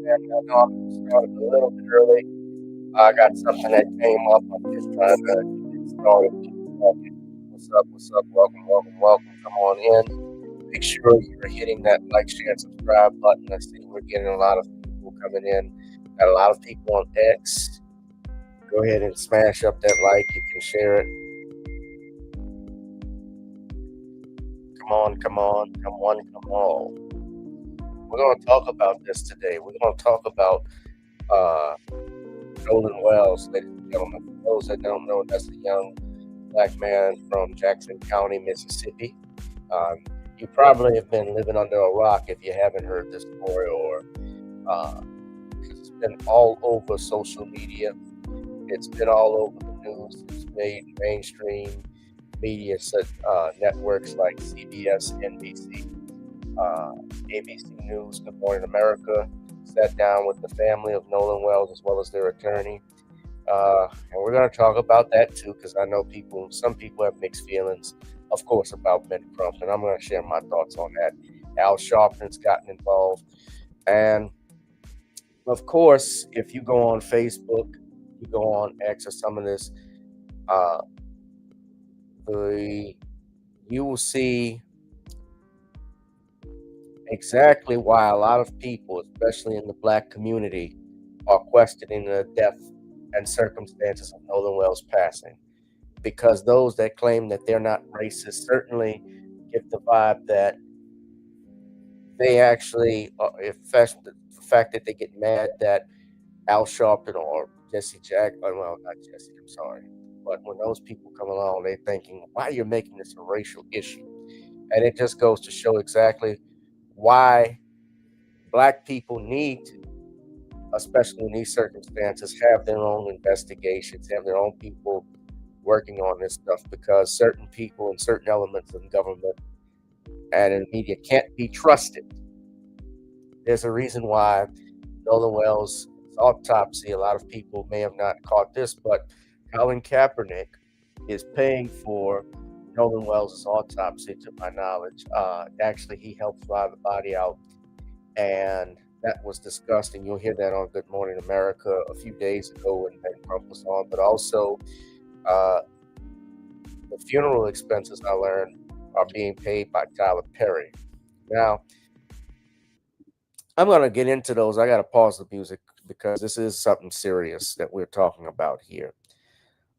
And I know I'm starting a little bit early. I got something that came up. I'm just trying to get started. Keep talking. What's up? What's up? Welcome, welcome, welcome. Come on in. Make sure you're hitting that like, share, and subscribe button. I see we're getting a lot of people coming in. Got a lot of people on X. Go ahead and smash up that like. You can share it. Come on, come on, come on, come on. We're going to talk about this today. We're going to talk about uh, Nolan Wells, ladies and gentlemen. For those that don't know, that's a young black man from Jackson County, Mississippi. Um, you probably have been living under a rock if you haven't heard this story, or it's been all over social media. It's been all over the news. It's made mainstream media networks like CBS, NBC, ABC News, Good Morning America. Sat down with the family of Nolan Wells as well as their attorney. And we're going to talk about that too, because I know some people have mixed feelings, of course, about Ben Crump, and I'm going to share my thoughts on that. Al Sharpton's gotten involved. And of course, if you go on Facebook, you go on X or some of this, uh, you will see exactly why a lot of people, especially in the black community, are questioning the death and circumstances of Nolan Wells' passing. Because those that claim that they're not racist certainly give the vibe that they actually, the fact that they get mad that Al Sharpton or Jesse Jack, well, not Jesse, I'm sorry. But when those people come along, they're thinking, why are you making this a racial issue? And it just goes to show exactly why black people need to, especially in these circumstances, have their own investigations, have their own people working on this stuff, because certain people and certain elements of government and in media can't be trusted. There's a reason why Nolan Wells' autopsy, a lot of people may have not caught this, but Colin Kaepernick is paying for Nolan Wells' autopsy, to my knowledge. Actually, he helped fly the body out, and that was discussed, and you'll hear that on Good Morning America a few days ago when Ben Crump was on. But also, uh, the funeral expenses, I learned, are being paid by Tyler Perry. Now, I'm going to get into those. I got to pause the music because this is something serious that we're talking about here.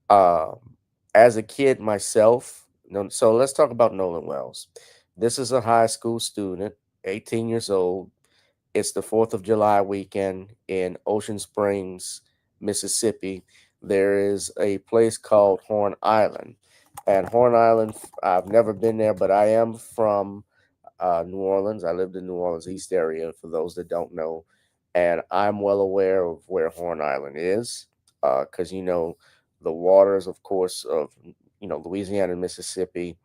As a kid myself, so let's talk about Nolan Wells. This is a high school student, 18 years old. It's the 4th of July weekend in Ocean Springs, Mississippi. There is a place called Horn Island. And Horn Island, I've never been there, but I am from New Orleans. I lived in New Orleans East area, for those that don't know. And I'm well aware of where Horn Island is, because, the waters, of course, of, Louisiana and Mississippi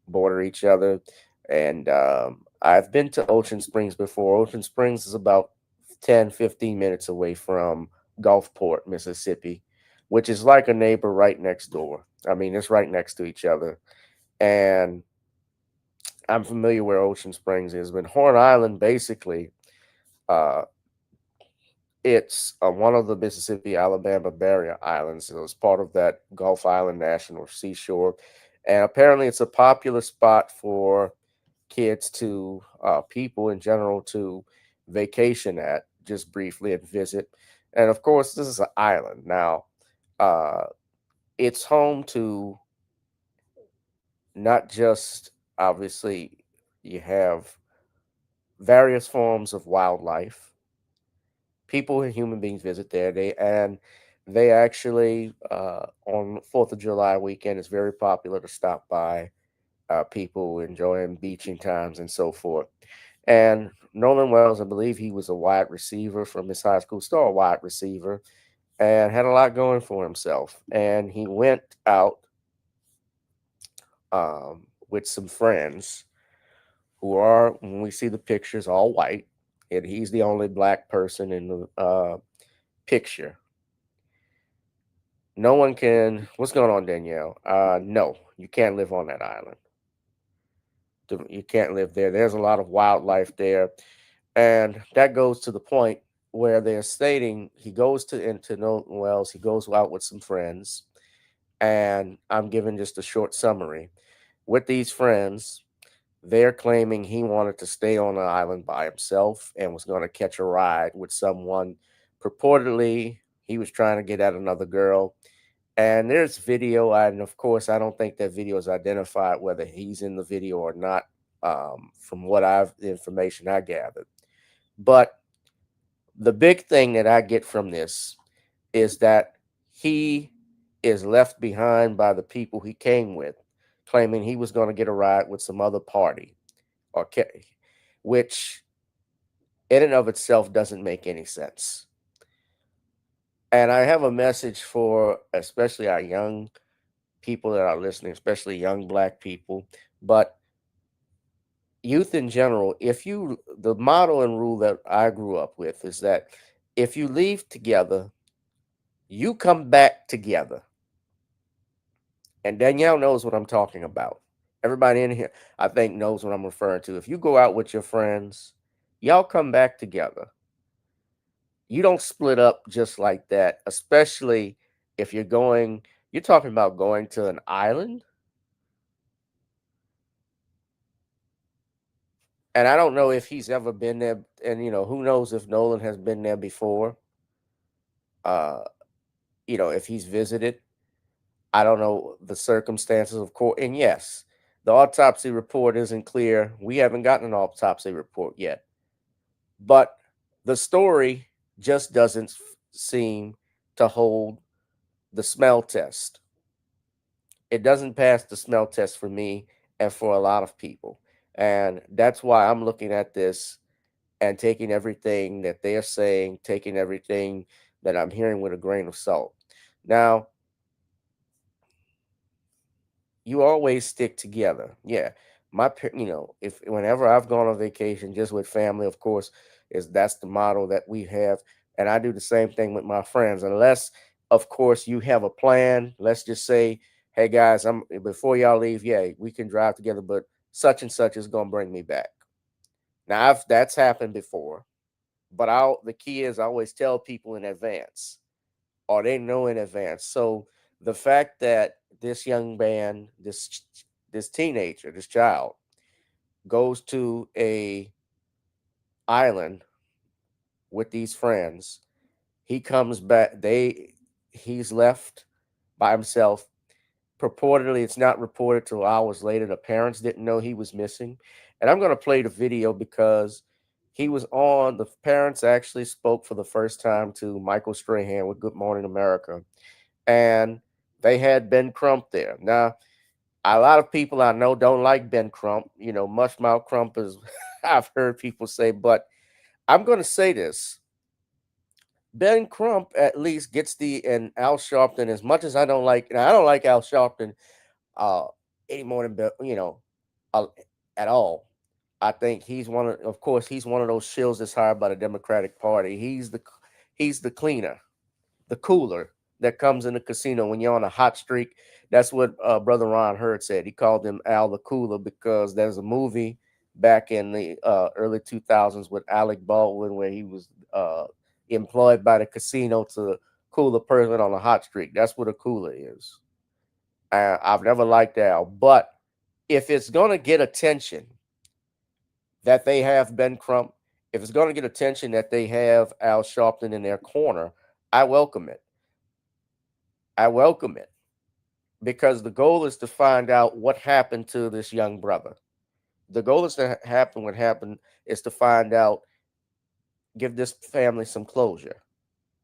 border each other. And I've been to Ocean Springs before. Ocean Springs is about 10, 15 minutes away from Gulfport, Mississippi, which is like a neighbor right next door. I mean, it's right next to each other. And I'm familiar where Ocean Springs is, but Horn Island, basically, uh, it's one of the Mississippi Alabama barrier islands. So it's part of that Gulf Island National Seashore. And apparently, it's a popular spot for kids people in general to vacation at just briefly and visit. And of course, this is an island. Now, uh, it's home to not just, obviously, you have various forms of wildlife. People and human beings visit there. They actually on 4th of July weekend, it's very popular to stop by, people enjoying beaching times and so forth. And Nolan Wells, I believe he was a wide receiver from his high school, still a wide receiver, and had a lot going for himself. And he went out with some friends who are, when we see the pictures, all white, and he's the only black person in the picture. No one can. What's going on, Danielle? No, you can't live on that island. You can't live there. There's a lot of wildlife there, and that goes to the point where they're stating he goes to into Nolan Wells. He goes out with some friends, and I'm giving just a short summary. With these friends, they're claiming he wanted to stay on the island by himself and was going to catch a ride with someone. Purportedly, he was trying to get at another girl. And there's video, and of course, I don't think that video is identified whether he's in the video or not, from what the information I gathered. But the big thing that I get from this is that he is left behind by the people he came with, claiming he was going to get a ride with some other party, or which in and of itself doesn't make any sense. And I have a message for especially our young people that are listening, especially young black people, but youth in general. If you, the motto and rule that I grew up with is that if you leave together, you come back together. And Danielle knows what I'm talking about. Everybody in here, I think, knows what I'm referring to. If you go out with your friends, y'all come back together. You don't split up just like that, especially if you're talking about going to an island. And I don't know if he's ever been there, and who knows if Nolan has been there before. Uh, if he's visited, I don't know the circumstances, of course. And yes, the autopsy report isn't clear. We haven't gotten an autopsy report yet, but the story just doesn't seem to hold the smell test. It doesn't pass the smell test for me and for a lot of people, and that's why I'm looking at this and taking everything that they're saying, taking everything that I'm hearing with a grain of salt. Now, you always stick together. Yeah. If whenever I've gone on vacation just with family, of course, is that's the model that we have. And I do the same thing with my friends, unless, of course, you have a plan. Let's just say, hey guys, I'm before y'all leave, yeah, we can drive together, but such and such is gonna bring me back. Now that's happened before. But the key is I always tell people in advance, or they know in advance. So the fact that this young man, this teenager, this child, goes to a island with these friends, he comes back. He's left by himself. Purportedly, it's not reported till hours later. The parents didn't know he was missing, and I'm going to play the video because he was on. The parents actually spoke for the first time to Michael Strahan with Good Morning America, and they had Ben Crump there. Now, a lot of people I know don't like Ben Crump. Mushmouth Crump is, I've heard people say, but I'm going to say this. Ben Crump at least gets and Al Sharpton, as much as I don't like, and I don't like Al Sharpton uh, any more than uh, at all. I think of course, he's one of those shills that's hired by the Democratic Party. He's the cleaner, the cooler that comes in the casino when you're on a hot streak. That's what Brother Ron Hurd said. He called him Al the Cooler because there's a movie back in the early 2000s with Alec Baldwin where he was employed by the casino to cool a person on a hot streak. That's what a cooler is. I've never liked Al, but if it's going to get attention that they have Ben Crump, if it's going to get attention that they have Al Sharpton in their corner, I welcome it. I welcome it because the goal is to find out what happened to this young brother. The goal is to happen. What happened is to find out, give this family some closure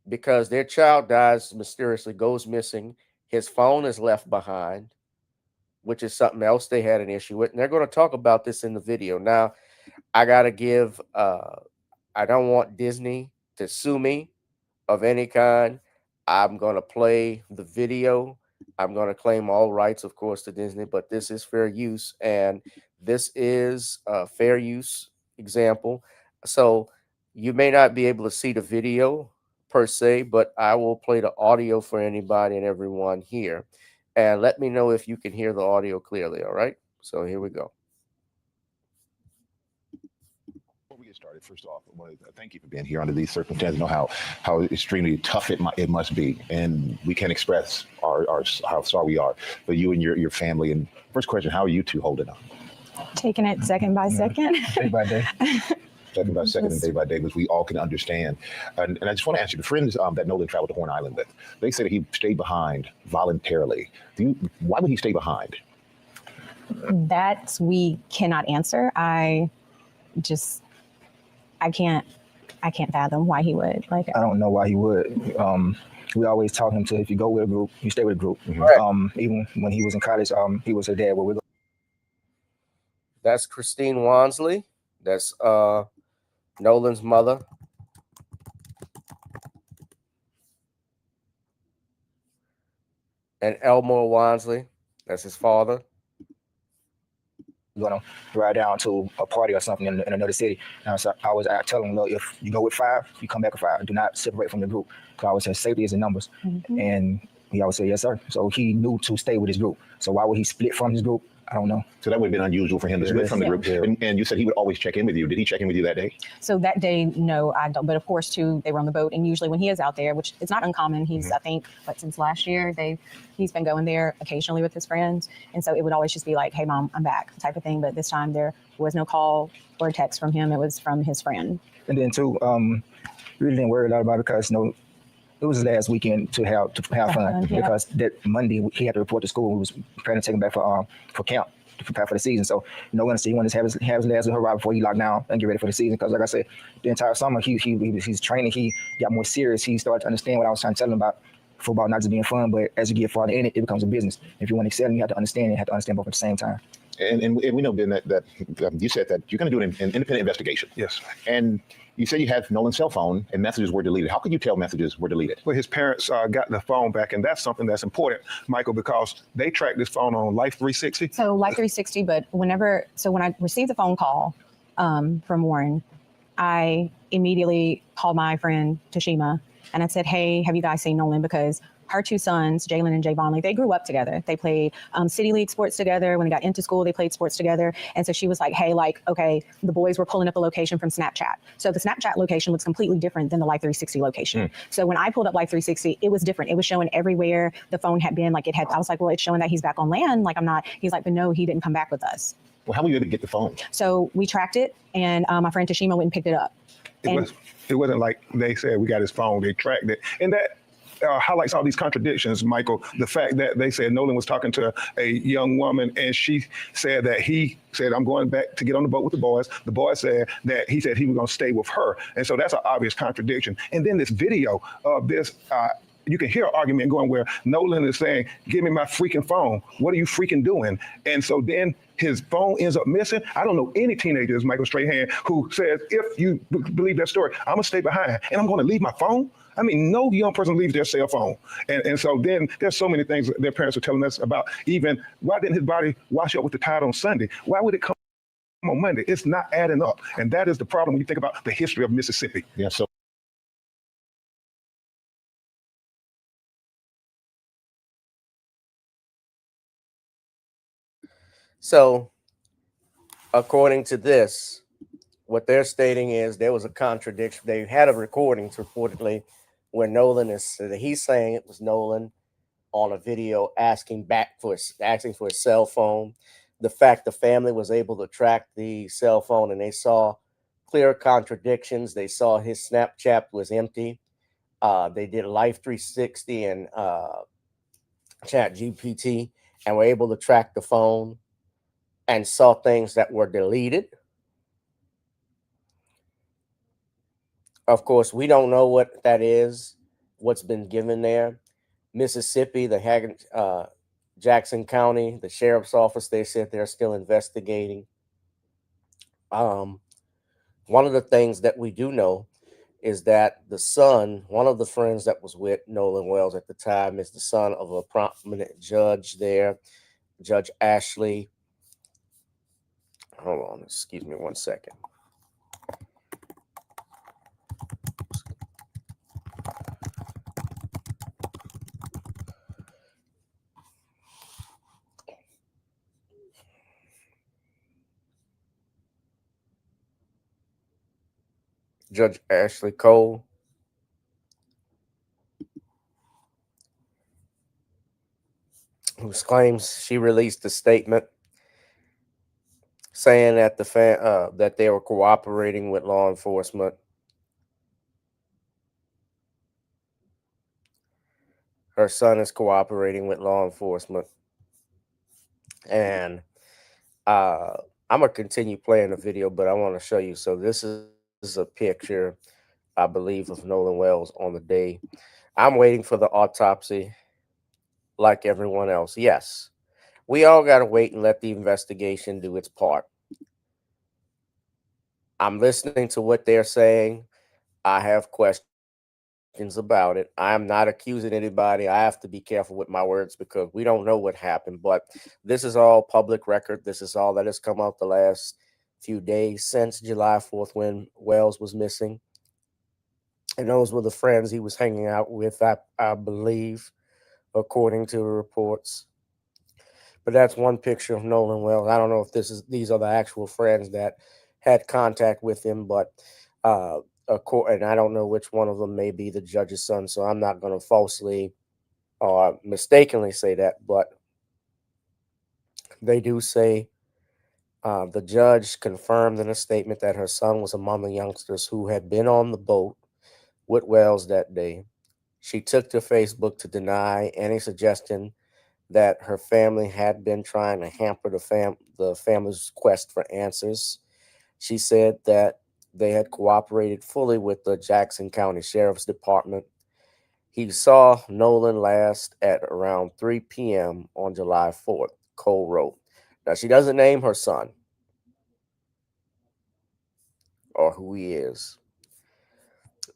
because their child dies mysteriously, goes missing. His phone is left behind, which is something else they had an issue with. And they're going to talk about this in the video. Now, I got to I don't want Disney to sue me of any kind. I'm going to play the video. I'm going to claim all rights, of course, to Disney, but this is fair use. And This is a fair use example. So you may not be able to see the video per se, but I will play the audio for anybody and everyone here. And let me know if you can hear the audio clearly. All right. So here we go. Before we get started, first off, I want to thank you for being here under these circumstances. I know how extremely tough it must be, and we can't express our how sorry we are for you and your family. And first question, how are you two holding up? Taking it second by second. Day by day. Second by second and day by day, which we all can understand. And I just want to ask you, the friends that Nolan traveled to Horn Island with, they said that he stayed behind voluntarily. Why would he stay behind? That we cannot answer. I can't fathom why he would. I don't know why he would. We always taught him to, if you go with a group, you stay with a group. Mm-hmm. Even when he was in college, he was her dad. That's Christine Wansley. That's Nolan's mother. And Elmore Wansley. That's his father. Going to ride down to a party or something in another city. And so I tell him, look, if you go with 5, you come back with 5. Do not separate from the group. Because I always say safety is in numbers. Mm-hmm. And he always said, yes, sir. So he knew to stay with his group. So why would he split from his group? I don't know. So that would have been unusual for him to split from the group. Yeah. And you said he would always check in with you. Did he check in with you that day? So that day, no, I don't. But of course, too, they were on the boat. And usually when he is out there, which it's not uncommon, he's, I think, since last year, he's been going there occasionally with his friends. And so it would always just be like, hey, Mom, I'm back type of thing. But this time there was no call or text from him. It was from his friend. And then, too, really didn't worry a lot about it because, it was his last weekend to have fun. Yeah. Because that Monday, he had to report to school. We was trying to take him back for camp. To prepare for the season. So he wanted to have his last hurrah before he locked down and get ready for the season. Because like I said, the entire summer he's training, he got more serious. He started to understand what I was trying to tell him about football not just being fun, but as you get farther in it, it becomes a business. If you want to excel, you have to understand it. You have to understand both at the same time. And we know, Ben, that you said that you're going to do an independent investigation. Yes. And you say you have Nolan's cell phone and messages were deleted. How could you tell messages were deleted? Well, his parents got the phone back, and that's something that's important, Michael, because they tracked this phone on Life 360. So Life 360, but when I received the phone call from Warren, I immediately called my friend Tashima and I said, hey, have you guys seen Nolan? Because her 2 sons, Jalen and Javon, they grew up together. They played City League sports together. When they got into school, they played sports together. And so she was like, hey, okay, the boys were pulling up a location from Snapchat. So the Snapchat location was completely different than the Life 360 location. So when I pulled up Life 360, it was different. It was showing everywhere the phone had been. I was like, well, it's showing that he's back on land. I'm not. He's like, but no, he didn't come back with us. Well, how were you able to get the phone? So we tracked it, and my friend Tashima went and picked it up. It wasn't like they said we got his phone. They tracked it. And that highlights all these contradictions, Michael. The fact that they said Nolan was talking to a young woman and she said that he said, I'm going back to get on the boat with the boys. The boy said that he said he was going to stay with her. And so that's an obvious contradiction. And then this video of this, you can hear an argument going where Nolan is saying, give me my freaking phone. What are you freaking doing? And so then his phone ends up missing. I don't know any teenagers, Michael Strahan, who says, if you believe that story, I'm going to stay behind and I'm going to leave my phone. I mean, no young person leaves their cell phone. And so then there's so many things their parents are telling us about. Even why didn't his body wash up with the tide on Sunday? Why would it come on Monday? It's not adding up. And that is the problem when you think about the history of Mississippi. Yeah, So according to this, what they're stating is there was a contradiction. They had a recording reportedly where Nolan he's saying it was Nolan on a video asking for his cell phone. The fact the family was able to track the cell phone and they saw clear contradictions. They saw his Snapchat was empty. They did Life 360 and Chat GPT and were able to track the phone and saw things that were deleted. Of course, we don't know what that is, what's been given there. Mississippi, the Jackson County, the sheriff's office, they said they're still investigating. One of the things that we do know is that the son, one of the friends that was with Nolan Wells at the time, is the son of a prominent judge there, Judge Ashley Hold on, excuse me 1 second. Judge Ashley Cole who claims she released a statement saying that that they were cooperating with law enforcement. Her son is cooperating with law enforcement, and I'm gonna continue playing the video, but I want to show you. So this is a picture, I believe, of Nolan Wells on the day. I'm waiting for the autopsy, like everyone else. Yes, we all got to wait and let the investigation do its part. I'm listening to what they're saying. I have questions about it. I'm not accusing anybody. I have to be careful with my words because we don't know what happened, but this is all public record. This is all that has come out the last few days since July 4th when Wells was missing. And those were the friends he was hanging out with, I believe, according to the reports. But that's one picture of Nolan Wells. I don't know if these are the actual friends that had contact with him, but and I don't know which one of them may be the judge's son, so I'm not going to falsely or mistakenly say that, but they do say the judge confirmed in a statement that her son was among the youngsters who had been on the boat with Wells that day. She took to Facebook to deny any suggestion that her family had been trying to hamper the family's quest for answers. She said that they had cooperated fully with the Jackson County Sheriff's Department. He saw Nolan last at around 3 p.m. on July 4th, Cole wrote. Now, she doesn't name her son or who he is,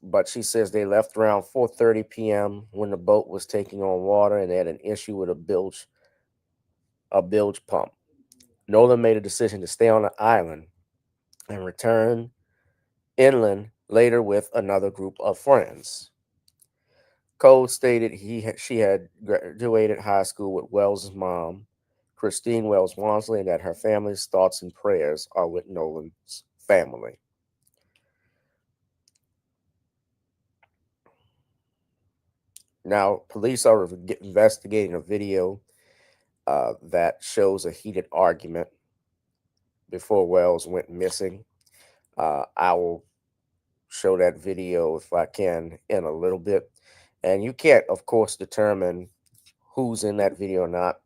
but she says they left around 4:30 p.m. when the boat was taking on water and they had an issue with a bilge pump. Nolan made a decision to stay on the island and return inland later with another group of friends. Cole stated she had graduated high school with Wells' mom, Christine Wells Wansley, and that her family's thoughts and prayers are with Nolan's family. Now, police are investigating a video that shows a heated argument before Wells went missing. I will show that video if I can in a little bit. And you can't, of course, determine who's in that video or not.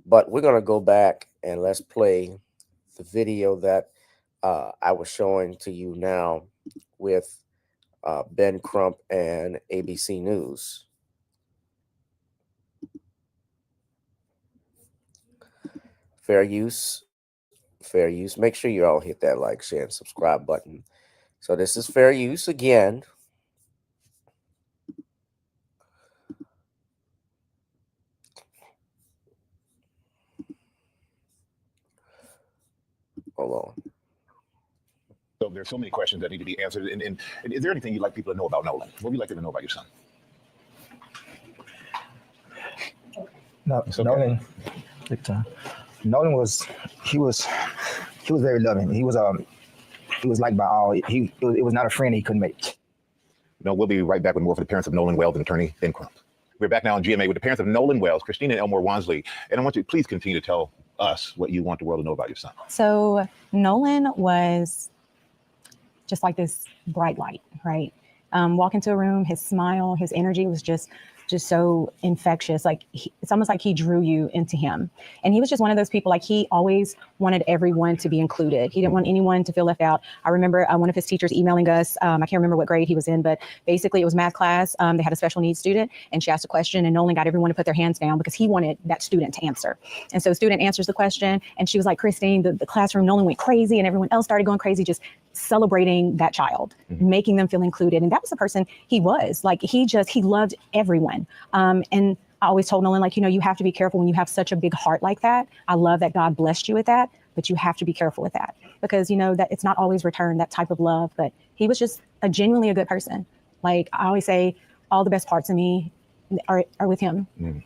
But we're going to go back and let's play the video that I was showing to you now with Ben Crump and ABC News. Fair use. Fair use. Make sure you all hit that like, share, and subscribe button. So this is fair use again. Hold on. So there's so many questions that need to be answered. And is there anything you'd like people to know about Nolan? What would you like them to know about your son? No, It's okay. Nolan was very loving. He was liked by all. It was not a friend he couldn't make. No, we'll be right back with more for the parents of Nolan Wells and attorney Ben Crump. We're back now on GMA with the parents of Nolan Wells, Christina and Elmore Wansley. And I want you to please continue to tell us what you want the world to know about your son. So Nolan was just like this bright light, right? Walk into a room, his smile, his energy was just so infectious. Like it's almost like he drew you into him. And he was just one of those people, like he always wanted everyone to be included. He didn't want anyone to feel left out. I remember one of his teachers emailing us. I can't remember what grade he was in, but basically it was math class. They had a special needs student and she asked a question and Nolan got everyone to put their hands down because he wanted that student to answer. And so the student answers the question and she was like, Christine, the classroom, Nolan went crazy and everyone else started going crazy, just celebrating that child, making them feel included. And that was the person he was. Like he loved everyone. And I always told Nolan, like, you have to be careful when you have such a big heart like that. I love that God blessed you with that, but you have to be careful with that because, you know, that it's not always returned, that type of love. But he was just genuinely a good person. Like I always say, all the best parts of me are with him. And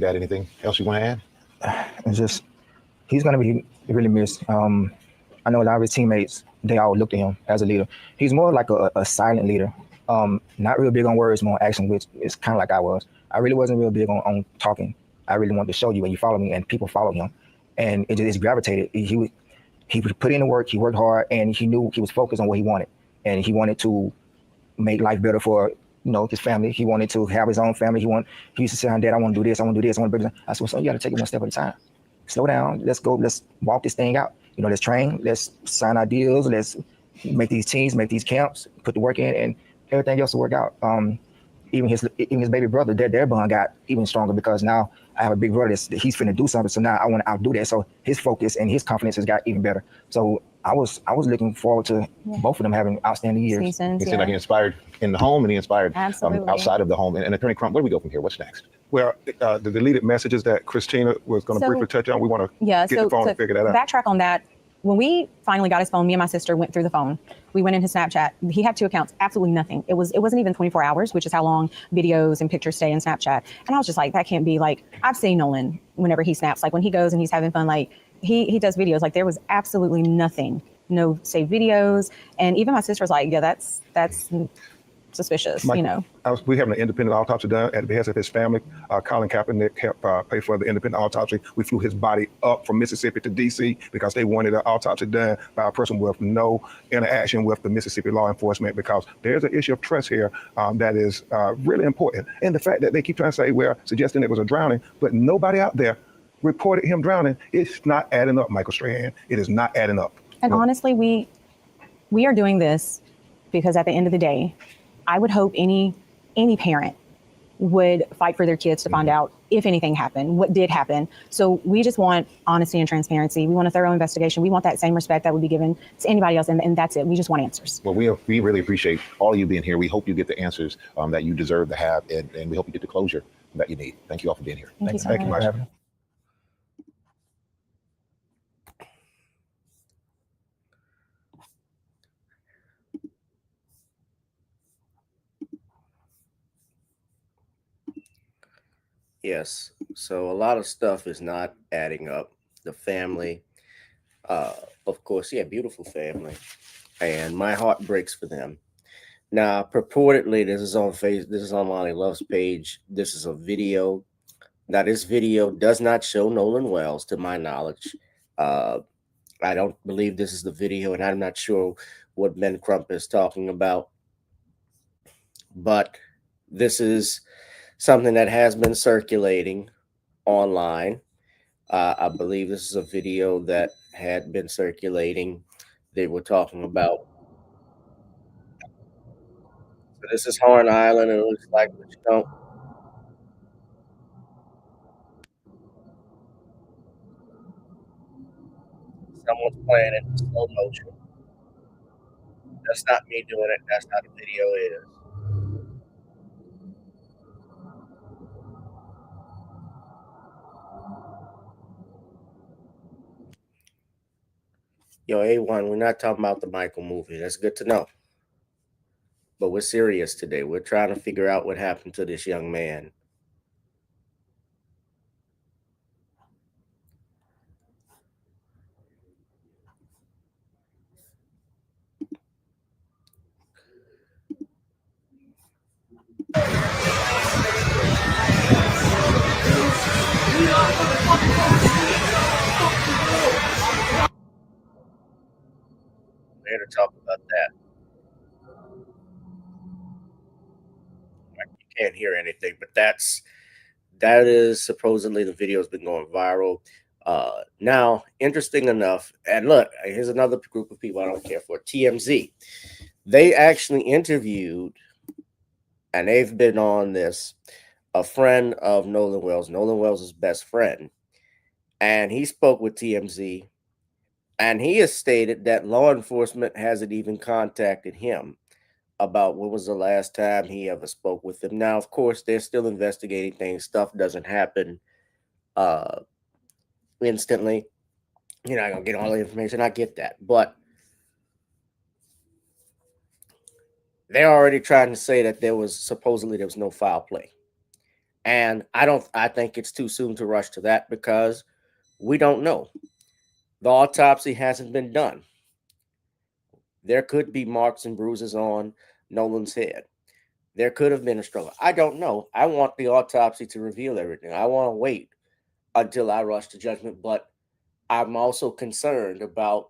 Dad, anything else you want to add? It's just, he's going to be really missed. I know a lot of his teammates, they all look to him as a leader. He's more like a silent leader. Not real big on words, more action, which is kind of like I was. I really wasn't real big on talking. I really wanted to show you and you follow me, and people follow him. And it just gravitated. He would put in the work, he worked hard, and he knew he was focused on what he wanted. And he wanted to make life better for, you know, his family. He wanted to have his own family. He used to say, Dad, I want to do this, I want to do this, I want to do this. I said, well, so you got to take it one step at a time. Slow down, let's go, let's walk this thing out. You know, let's train, let's sign our deals, let's make these teams, make these camps, put the work in, and everything else will work out. Even his baby brother, their bond got even stronger because now I have a big brother he's finna do something. So now I want to outdo that. So his focus and his confidence has got even better. So I was looking forward to both of them having outstanding years. Seasons, He seemed like he inspired in the home and he inspired outside of the home. And Attorney Crump, where do we go from here? What's next? Well, the deleted messages that Christina was going to briefly touch on, we want to get the phone and figure that out. Backtrack on that. When we finally got his phone, me and my sister went through the phone. We went in his Snapchat. He had 2 accounts, absolutely nothing. It wasn't even 24 hours, which is how long videos and pictures stay in Snapchat. And I was just like, that can't be. Like, I've seen Nolan whenever he snaps, like when he goes and he's having fun, like he does videos. Like there was absolutely nothing, no saved videos. And even my sister was like, yeah, that's suspicious, Mike, you know. We have an independent autopsy done at the behest of his family. Colin Kaepernick helped pay for the independent autopsy. We flew his body up from Mississippi to D.C. because they wanted an autopsy done by a person with no interaction with the Mississippi law enforcement, because there's an issue of trust here that is really important. And the fact that they keep trying to say, well, suggesting it was a drowning, but nobody out there reported him drowning, it's not adding up, Michael Strahan. It is not adding up. And honestly, we are doing this because at the end of the day, I would hope any parent would fight for their kids to find out if anything happened, what did happen. So we just want honesty and transparency. We want a thorough investigation. We want that same respect that would be given to anybody else. And that's it. We just want answers. Well, we really appreciate all of you being here. We hope you get the answers that you deserve to have, and we hope you get the closure that you need. Thank you all for being here. Thank you so Thank you, much. Mike. Yes. So a lot of stuff is not adding up. The family, of course, yeah, beautiful family, and my heart breaks for them. Now, purportedly, this is on Lonnie Love's page. This is a video. Now, this video does not show Nolan Wells, to my knowledge. I don't believe this is the video, and I'm not sure what Ben Crump is talking about. But this is something that has been circulating online. I believe this is a video that had been circulating. They were talking about. So this is Horn Island, and it looks like, but you know, someone's playing it in slow motion. That's not me doing it. That's how the video is. Yo, A1, we're not talking about the Michael movie. That's good to know. But we're serious today. We're trying to figure out what happened to this young man. We're here to talk about that. You can't hear anything, but that is supposedly the video has been going viral. Now, interesting enough, and look, here's another group of people I don't care for, TMZ. They actually interviewed, and they've been on this, a friend of Nolan Wells' best friend, and he spoke with TMZ, and he has stated that law enforcement hasn't even contacted him about when was the last time he ever spoke with them. Now, of course, they're still investigating things. Stuff doesn't happen instantly. You're not gonna get all the information. I get that, but they're already trying to say that there was no foul play, and I think it's too soon to rush to that because we don't know. The autopsy hasn't been done. There could be marks and bruises on Nolan's head. There could have been a struggle. I don't know. I want the autopsy to reveal everything. I want to wait until I rush to judgment, but I'm also concerned about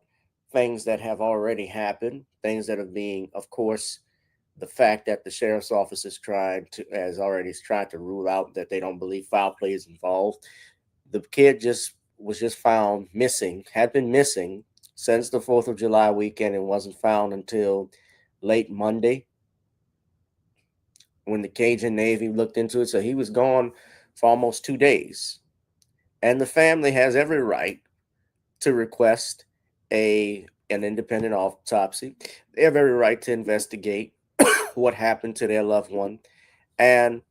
things that have already happened, things that are being, of course, the fact that the sheriff's office has already tried to rule out that they don't believe foul play is involved. The kid was just found missing, had been missing since the 4th of July weekend and wasn't found until late Monday when the Cajun Navy looked into it. So he was gone for almost 2 days. And the family has every right to request an independent autopsy. They have every right to investigate what happened to their loved one. And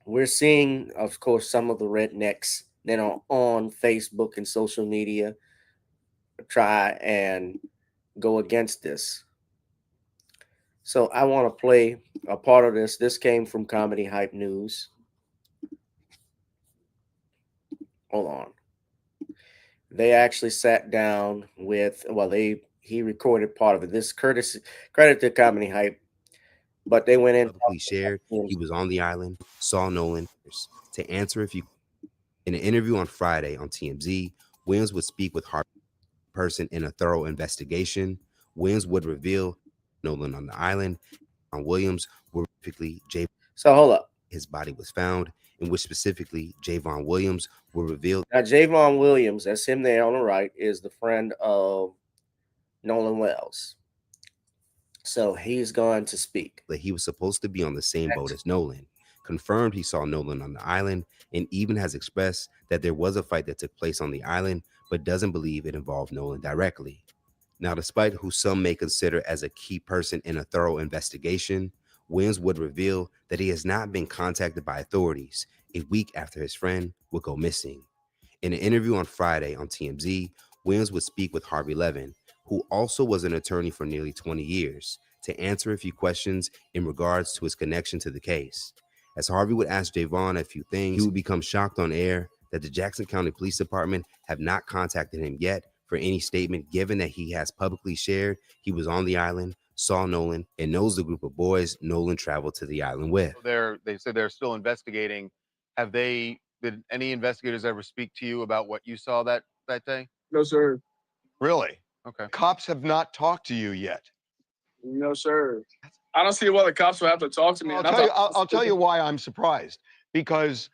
we're seeing, of course, some of the rednecks that are on Facebook and social media try and go against this. So I want to play a part of this. This came from Comedy Hype News. Hold on. They actually sat down with, he recorded part of it. This credit to Comedy Hype, but they went in. Publicly shared he was on the island, saw Nolan. To answer if you in an interview on Friday on TMZ, Williams would speak with Harvey person in a thorough investigation. Williams would reveal Nolan on the island. On Williams, where specifically So hold up. his body was found, in which specifically Javon Williams were revealed. Now, Javon Williams, that's him there on the right, is the friend of Nolan Wells. So he's going to speak. That he was supposed to be on the same boat as Nolan. Confirmed he saw Nolan on the island, and even has expressed that there was a fight that took place on the island, but doesn't believe it involved Nolan directly. Now, despite who some may consider as a key person in a thorough investigation, Williams would reveal that he has not been contacted by authorities a week after his friend would go missing. In an interview on Friday on TMZ, Williams would speak with Harvey Levin, who also was an attorney for nearly 20 years, to answer a few questions in regards to his connection to the case. As Harvey would ask Javon a few things, he would become shocked on air that the Jackson County Police Department have not contacted him yet for any statement, given that he has publicly shared he was on the island, saw Nolan, and knows the group of boys Nolan traveled to the island with. They said they're still investigating. Did any investigators ever speak to you about what you saw that day? No, sir. Really? Okay. Cops have not talked to you yet. No, sir. I don't see why the cops would have to talk to me. I'll tell you why I'm surprised. Because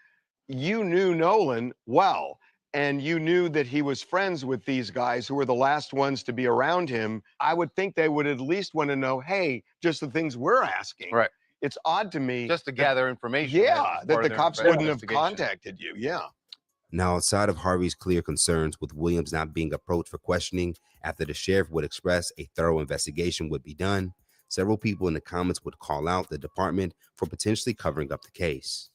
you knew Nolan well, and you knew that he was friends with these guys who were the last ones to be around him. I would think they would at least want to know, hey, just the things we're asking. Right. It's odd to me. Just to gather information. Yeah, that the cops wouldn't have investigation. contacted you. Yeah. Now, outside of Harvey's clear concerns with Williams not being approached for questioning after the sheriff would express a thorough investigation would be done, several people in the comments would call out the department for potentially covering up the case.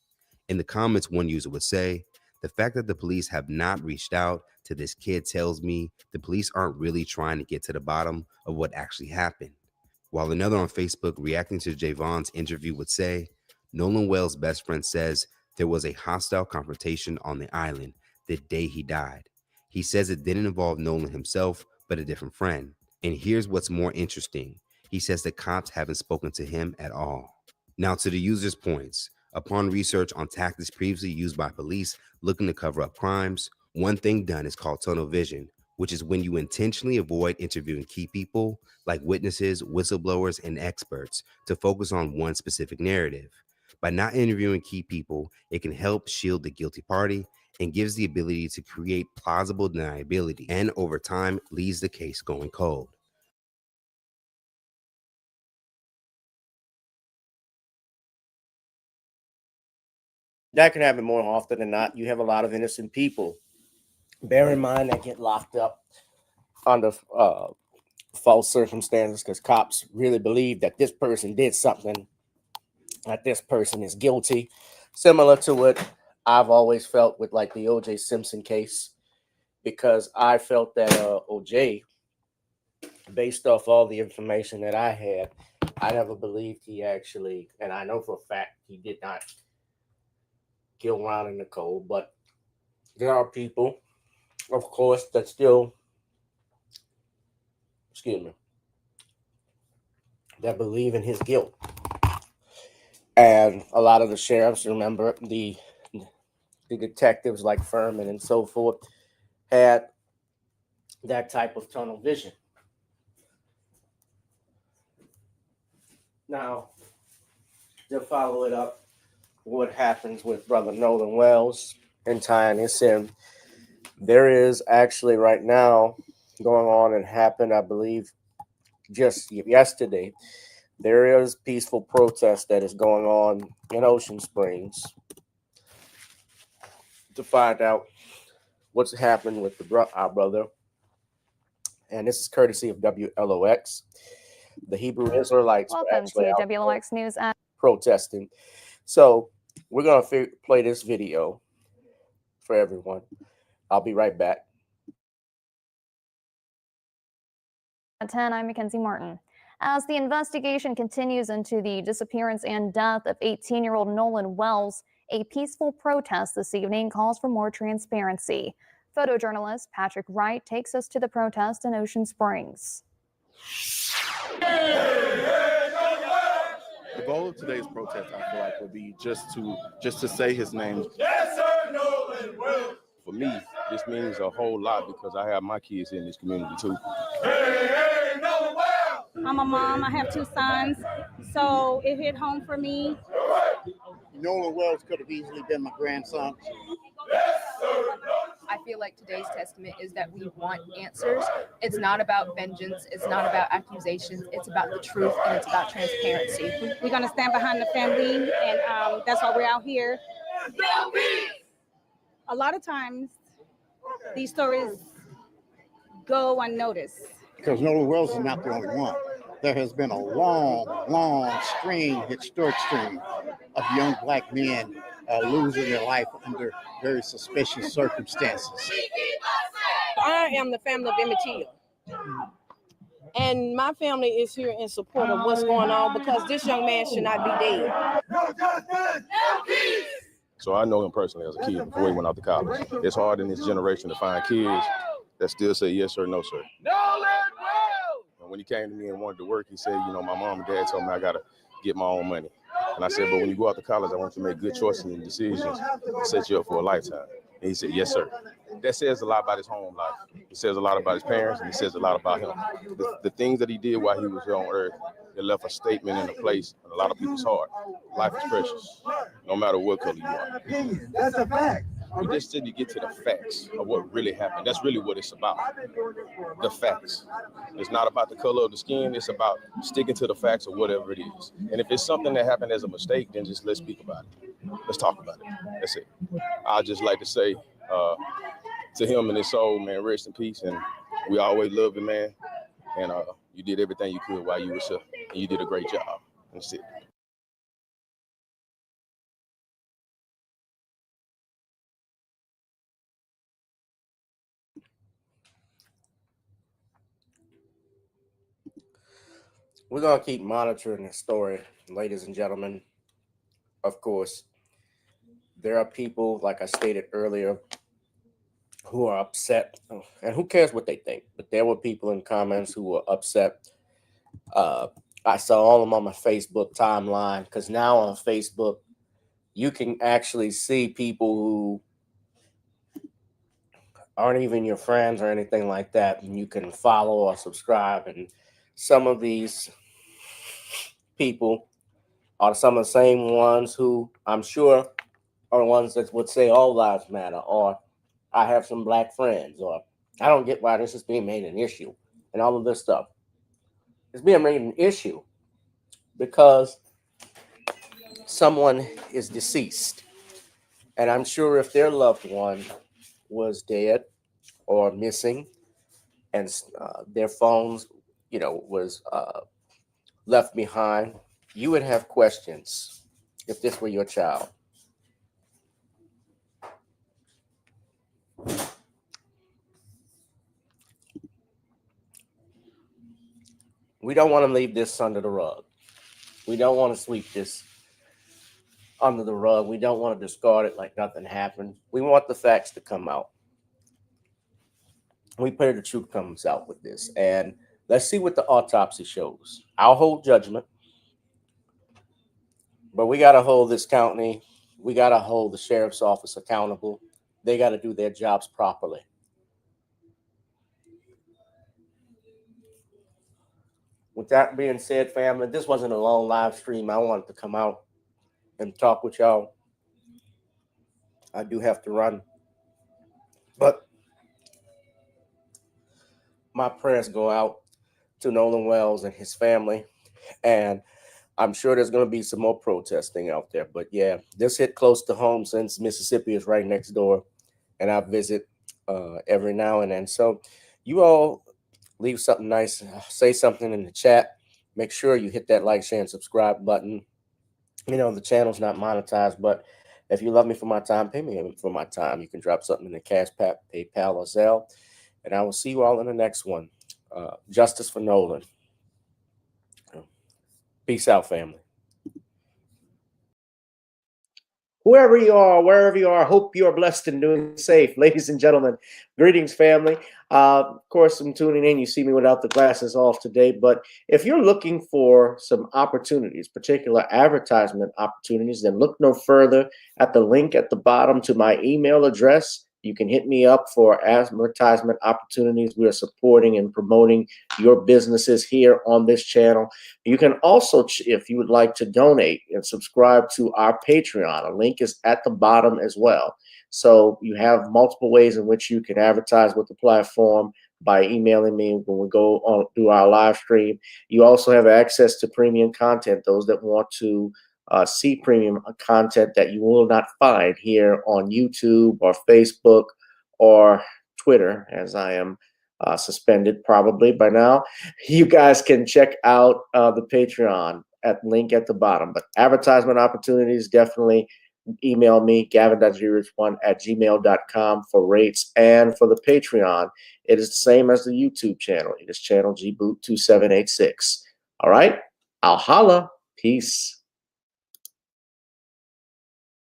In the comments, one user would say, "The fact that the police have not reached out to this kid tells me the police aren't really trying to get to the bottom of what actually happened." While another on Facebook reacting to Javon's interview would say, "Nolan Wells' best friend says there was a hostile confrontation on the island the day he died. He says it didn't involve Nolan himself, but a different friend. And here's what's more interesting. He says the cops haven't spoken to him at all." Now to the user's points. Upon research on tactics previously used by police looking to cover up crimes, one thing done is called tunnel vision, which is when you intentionally avoid interviewing key people like witnesses, whistleblowers, and experts to focus on one specific narrative. By not interviewing key people, it can help shield the guilty party and gives the ability to create plausible deniability, and over time leaves the case going cold. That can happen more often than not. You have a lot of innocent people. Bear in mind that get locked up under false circumstances because cops really believe that this person did something, that this person is guilty. Similar to what I've always felt with like the O.J. Simpson case. because I felt that OJ, based off all the information that I had, I never believed he actually, and I know for a fact he did not kill Ron and Nicole, but there are people, of course, that still, excuse me, that believe in his guilt. And a lot of the sheriffs, remember, the detectives like Furman and so forth, had that type of tunnel vision. Now, to follow it up, what happens with Brother Nolan Wells and tying this in, there is actually right now going on and happened, I believe, just yesterday. There is peaceful protest that is going on in Ocean Springs to find out what's happened with our brother. And this is courtesy of WLOX. The Hebrew Israelites were Welcome actually to out WLX News. protesting. So we're going to play this video for everyone. I'll be right back. At 10, I'm Mackenzie Martin. As the investigation continues into the disappearance and death of 18-year-old Nolan Wells, a peaceful protest this evening calls for more transparency. Photojournalist Patrick Wright takes us to the protest in Ocean Springs. The goal of today's protest, I feel like, would be just to say his name. Yes, sir, Nolan Wells. For me, this means a whole lot because I have my kids in this community too. Hey, Nolan Wells. I'm a mom. I have 2 sons, so it hit home for me. Nolan Wells could have easily been my grandson. I feel like today's testament is that we want answers. It's not about vengeance. It's not about accusations. It's about the truth, and it's about transparency. We're going to stand behind the family, and that's why we're out here. A lot of times, these stories go unnoticed. Because Nolan Wells is not the only one. There has been a long historic string of young black men losing their life under very suspicious circumstances. I am the family of Emmett Till. And my family is here in support of what's going on because this young man should not be dead. No justice, no peace. So I know him personally as a kid before he went out to college. It's hard in this generation to find kids that still say yes sir, no sir. Nolan Wells! And when he came to me and wanted to work, he said, you know, my mom and dad told me I got to get my own money. And I said, but when you go out to college, I want you to make good choices and decisions to set you up for a lifetime. And he said, yes, sir. That says a lot about his home life. It says a lot about his parents, and it says a lot about him. The things that he did while he was here on earth, it left a statement in a place in a lot of people's heart. Life is precious, no matter what color you are. That's a fact. We just need to get to the facts of what really happened. That's really what it's about. The facts. It's not about the color of the skin. It's about sticking to the facts of whatever it is. And if it's something that happened as a mistake, then just let's speak about it. Let's talk about it. That's it. I'd just like to say to him and his soul, man, rest in peace. And we always love you, man. And you did everything you could while you were here. And you did a great job. That's it. We're going to keep monitoring this story, ladies and gentlemen. Of course, there are people, like I stated earlier, who are upset, and who cares what they think, but there were people in comments who were upset. I saw all of them on my Facebook timeline, because now on Facebook, you can actually see people who aren't even your friends or anything like that, and you can follow or subscribe, and some of these people are some of the same ones who I'm sure are ones that would say all lives matter, or I have some black friends, or I don't get why this is being made an issue, and all of this stuff. It's being made an issue because someone is deceased. And I'm sure if their loved one was dead or missing and their phones, was left behind, you would have questions if this were your child. We don't want to leave this under the rug. We don't want to sweep this under the rug. We don't want to discard it like nothing happened. We want the facts to come out. We pray the truth comes out with this. And let's see what the autopsy shows. I'll hold judgment. But we got to hold this county. We got to hold the sheriff's office accountable. They got to do their jobs properly. With that being said, family, this wasn't a long live stream. I wanted to come out and talk with y'all. I do have to run. But my prayers go out to Nolan Wells and his family. And I'm sure there's going to be some more protesting out there. But yeah, this hit close to home since Mississippi is right next door. And I visit every now and then. So you all leave something nice, say something in the chat. Make sure you hit that like, share, and subscribe button. You know, the channel's not monetized, but if you love me for my time, pay me for my time. You can drop something in the Cash App, PayPal, or Zelle. And I will see you all in the next one. Justice for Nolan. Peace out, family. Whoever you are, wherever you are, hope you are blessed and doing safe. Ladies and gentlemen, greetings, family. Of course, I'm tuning in. You see me without the glasses off today. But if you're looking for some opportunities, particular advertisement opportunities, then look no further at the link at the bottom to my email address. You can hit me up for advertisement opportunities. We are supporting and promoting your businesses here on this channel. You can also, if you would like to donate and subscribe to our Patreon, a link is at the bottom as well. So you have multiple ways in which you can advertise with the platform by emailing me when we go on through our live stream. You also have access to premium content, those that want to see premium content that you will not find here on YouTube or Facebook or Twitter, as I am suspended probably by now. You guys can check out the Patreon at link at the bottom. But advertisement opportunities, definitely email me, gavin.grich1@gmail.com for rates. And for the Patreon, it is the same as the YouTube channel. It is channel gboot2786. All right, I'll holla. Peace.